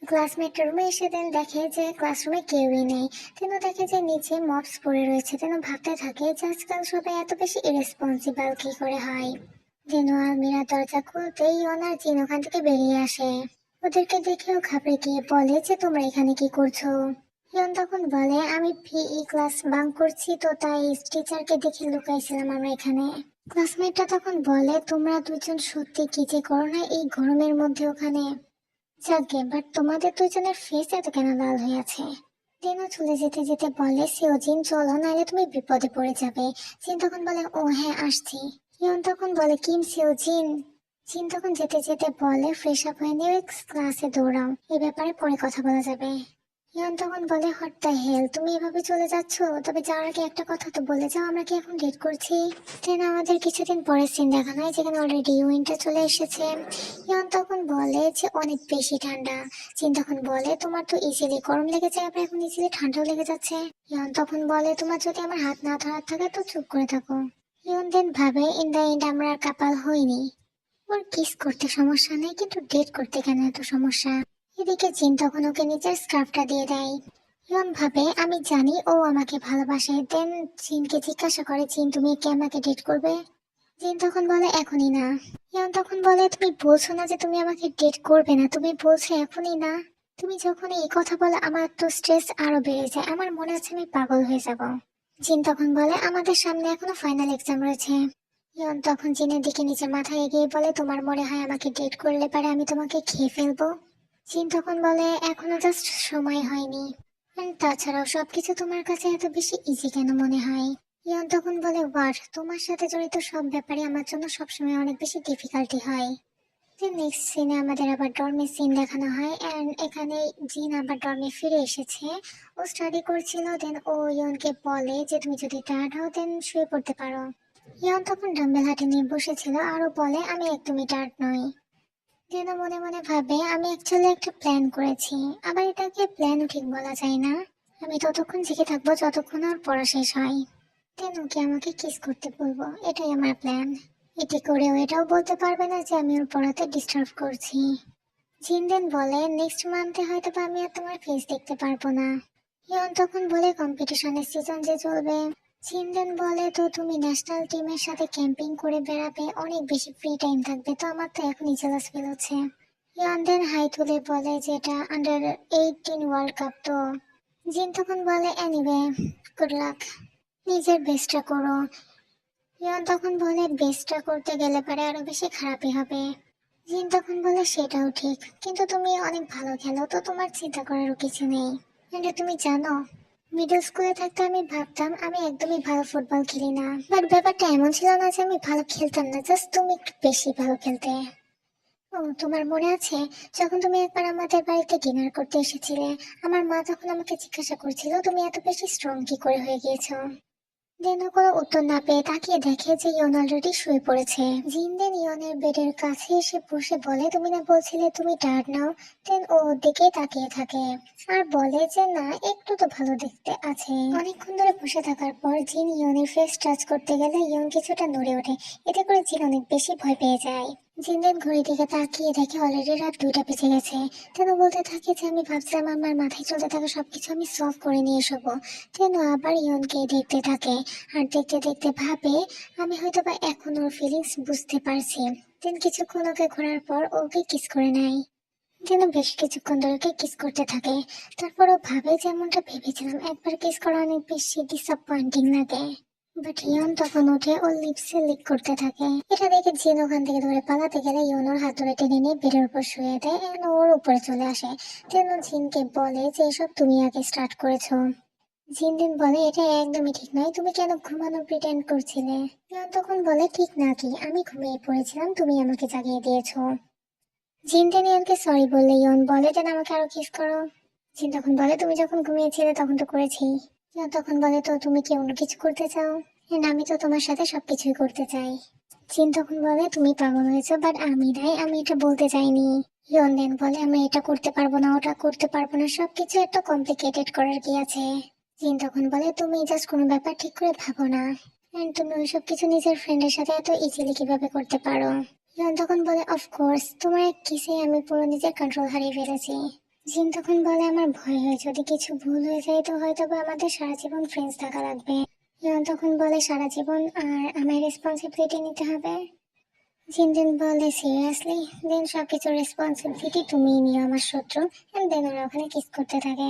ক্লাসমেটের রুমে এসে দেন দেখে যে ক্লাসরুমে কেউই নেই। তেনু দেখে যে নিচে মপস পড়ে রয়েছে। তেনু ভাবতে থাকে যে আজকাল সবাই এত বেশি ইরেসপন্সিবল কি করে হয়। তেনু আলমিরার দরজা খুলতেই ওনার জিন ওখান থেকে বেরিয়ে আসে। ওদেরকে দেখেও ঘাবড়ে গিয়ে বলে যে তোমরা এখানে কি করছো। ইয়ন তখন বলে আমি পিই ক্লাস বাঙ্ক করছি, তো তাই টিচারকে দেখে লুকাইছিলাম আমরা এখানে। ক্লাসমেটটা তখন বলে তোমরা দুজন সত্যি কি যে করো না এই গরমের মধ্যে ওখানে। যাকে বাট তোমাদের দুজনের ফেস এত কেন লাল হয়ে আছে। টেনো চলে যেতে যেতে বলে সিওজিন চলো নাহলে তুমি বিপদে পড়ে যাবে। জিন তখন বলে ও হ্যাঁ আসছি। ইয়ন তখন বলে কিম সিওজিন। জিন তখন যেতে যেতে বলে ফ্রেশ আপ হয়ে নেক্সট ক্লাসে দৌড়াও, এই ব্যাপারে পরে কথা বলা যাবে। ইয়ন তখন বলে হোয়াট দ্য হেল, তুমি এভাবে চলে যাচ্ছ? তবে যাওয়ার আগে একটা কথা তো বলে যাও, আমরা কি এখন ডেট করছি? দেন আমাদের কিছুদিন পরে সিন দেখানো হয় যেখানে অলরেডি উইন্টার চলে এসেছে। ইয়ন তখন বলে যে অনেক বেশি ঠান্ডা। জিন তখন বলে তোমার তো ইজিলি গরম লেগে যায়, আবার এখন ইজিলি ঠান্ডাও লেগে যাচ্ছে। ইয়ন তখন বলে তোমার যদি আমার হাত না ধরার থাকে তো চুপ করে থাকো। ইয়ন দেন ভাবে ইন দ্য এন্ড আমরা আর কাপাল হইনি। ওর কিস করতে সমস্যা নেই, কিন্তু ডেট করতে কেন এত সমস্যা। এদিকে জিন তখন ওকে নিজের স্কার্ফটা দিয়ে দেয়। ইয়ন ভাবে আমি জানি ও আমাকে ভালোবাসে। দেন জিনকে জিজ্ঞাসা করে জিন তুমি কি আমাকে ডেট করবে? জিন তখন বলে এখনই না। ইয়ন তখন বলে তুমি বলছো না যে তুমি আমাকে ডেট করবে না, তুমি বলছো এখনই না। তুমি যখন এই কথা বলে আমার তো স্ট্রেস আরো বেড়ে যায়, আমার মনে হচ্ছে আমি পাগল হয়ে যাব। জিন তখন বলে আমাদের সামনে এখনো ফাইনাল এক্সাম রয়েছে। ইয়ন তখন জিনের দিকে নিচে মাথা এগিয়ে বলে তোমার মনে হয় আমাকে ডেট করলে পারে আমি তোমাকে খেয়ে ফেলবো? জিন তখন বলে এখনো জাস্ট সময় হয়নি। তাছাড়াও সবকিছু তোমার কাছে এত বেশি ইজি কেন মনে হয়? ইয়ন তখন বলে ওয়ার তোমার সাথে জড়িত সব ব্যাপারে আমার জন্য সবসময় অনেক বেশি ডিফিকাল্টি হয়। দেন নেক্সট সিনে আমাদের আবার ডর্মের সিন দেখানো হয় এন্ড এখানে জিন আবার ডর্মে ফিরে এসেছে। ও স্টাডি করছিল। দেন ও ইয়নকে বলে যে তুমি যদি টায়ার্ড হও দেন শুয়ে পড়তে পারো। ইয়ন তখন ডাম্বেল হাতে নিয়ে বসেছিল আরো বলে আমি একদমই টায়ার্ড নই। যেন মনে মনে ভাবে আমি অ্যাকচুয়ালি একটা প্ল্যান করেছি। আবার এটাকে প্ল্যানও ঠিক বলা যায় না। আমি ততক্ষণ জেগে থাকবো যতক্ষণ ওর পড়া শেষ হয়। দেন ওকে আমাকে কিস করতে বলবো, এটাই আমার প্ল্যান। এটি করেও এটাও বলতে পারবে না যে আমি ওর পড়াতে ডিস্টার্ব করছি। জিনদেন বলে নেক্সট মান্থে হয়তো বা আমি আর তোমার ফেস দেখতে পারবো না। ইয়ন তখন বলে কম্পিটিশনের সিজন যে চলবে। জিনদেন বলে তো তুমি ন্যাশনাল টিমের সাথে ক্যাম্পিং করে বেড়াবে, অনেক বেশি ফ্রি টাইম থাকবে, তো আমার তো এখনই জেলাস ফিল হচ্ছে। ইয়ন দেন হাই তুলে বলে যে এটা আন্ডার 18 ওয়ার্ল্ড কাপ তো। জিন তখন বলে এনিওয়ে গুড লাক, নিজের বেস্টটা করো। ইয়ন তখন বলে বেস্টটা করতে গেলে পারে আরো বেশি খারাপই হবে। জিন তখন বলে সেটাও ঠিক, কিন্তু তুমি অনেক ভালো খেলো, তো তোমার চিন্তা করারও কিছু নেই। কিন্তু তুমি জানো মিডল স্কুলে থাকতে আমি ভাবতাম আমি একদমই ভালো ফুটবল খেলি না, বাট ব্যাপারটা এমন ছিল না যে আমি ভালো খেলতাম না, জাস্ট তুমি একটু বেশি ভালো খেলতে। ও তোমার মনে আছে যখন তুমি একবার আমাদের বাড়িতে ডিনার করতে এসেছিলে, আমার মা তখন আমাকে জিজ্ঞাসা করছিল তুমি এত বেশি স্ট্রং কি করে হয়ে গিয়েছো। দেনও কোনো উত্তর না পেয়ে তাকিয়ে দেখে যে ইয়ন অলরেডি শুয়ে পড়েছে। জিন দেন ইয়নের বেডের কাছে এসে বসে বলে তুমি না বলছিলে তুমি টায়ার্ড নাও। দেন ও ওর দিকে তাকিয়ে থাকে আর বলে যে না একটু তো ভালো দেখতে আছে। অনেকক্ষণ ধরে বসে থাকার পর জিন ইয়নের ফেস টাচ করতে গেলে ইয়ন কিছুটা নড়ে ওঠে। এতে করে জিন অনেক বেশি ভয় পেয়ে যায়। জিন দেন ঘড়ির দিকে তাকিয়ে দেখে অলরেডি রাত 2টা বেজে গেছে। তেন বলতে থাকে যে আমি ভাবছিলাম আমার মাথায় চলতে থাকা সবকিছু আমি সলভ করে নিয়ে এসবো। তেন আবার ইয়নকে দেখতে থাকে আর দেখতে দেখতে ভাবে আমি হয়তো বা এখন ওর ফিলিংস বুঝতে পারছি। দেন কিছুক্ষণ ওকে ঘোরার পর ওকে কিস করে নেয়। যেন বেশ কিছুক্ষণ ধরে ওকে কিস করতে থাকে। তারপর ও ভাবে যেমনটা ভেবেছিলাম একবার কিস করা অনেক বেশি ডিসঅ্যাপয়েন্টিং লাগে। বাট ইয়ন তখন উঠে ওর লিপসে লিক করতে থাকে। এটা দেখে জিন ওখান থেকে ধরে পালাতে গেলে ইয়ন ওর হাত ধরে টেনে নিয়ে বেডের উপর শুয়ে দেয় এন্ড ওর উপরে চলে আসে। যেন জিনকে বলে যে এসব তুমি আগে স্টার্ট করেছো। জিনদিন বলে এটা একদমই ঠিক নয়, তুমি কেন ঘুমানো প্রিটেন্ড করছিলে? ইয়ন তখন বলে ঠিক না কি, আমি ঘুমিয়ে পড়েছিলাম, তুমি আমাকে জাগিয়ে দিয়েছো। জিনদিন ইয়নকে সরি বললে ইয়ন বলে যেন আমাকে আরো কিস করো। জিন তখন বলে তুমি যখন ঘুমিয়েছিলে তখন তো করেছি। ইয়ন তখন বলে তো তুমি কি অন্য কিছু করতে চাও? আমি তো তোমার সাথে সবকিছুই করতে চাই। জিন তখন বলে তুমি পাগল হয়েছো, বাট আমি নাই, আমি এটা বলতে চাইনি। ইয়ন দেন বলে আমি এটা করতে পারবো না ওটা করতে পারবো না, সবকিছু এত কমপ্লিকেটেড করার কি আছে। জিন তখন বলে তুমি জাস্ট কোনো ব্যাপার ঠিক করে ভাবো না, এন্ড তুমি ওইসব কিছু নিজের ফ্রেন্ডের সাথে এত ইজিলি কিভাবে করতে পারো। ইয়ন তখন বলে অফকোর্স তোমার এক কিসে আমি পুরো নিজের কন্ট্রোল হারিয়ে ফেলেছি। জিন তখন বলে আমার ভয় হয় যদি কিছু ভুল হয়ে যায় তো হয়তো বা আমাদের সারা জীবন ফ্রেন্ডস থাকা লাগবে। ইয়ন তখন বলে সারা জীবন আর আমার রেসপন্সিবিলিটি নিতে হবে। জিন দেন বলে সিরিয়াসলি? দেন সবকিছু রেসপন্সিবিলিটি তুমিই নিও আমার শত্রু। এন্ড দেন ওরা ওখানে কিস করতে থাকে।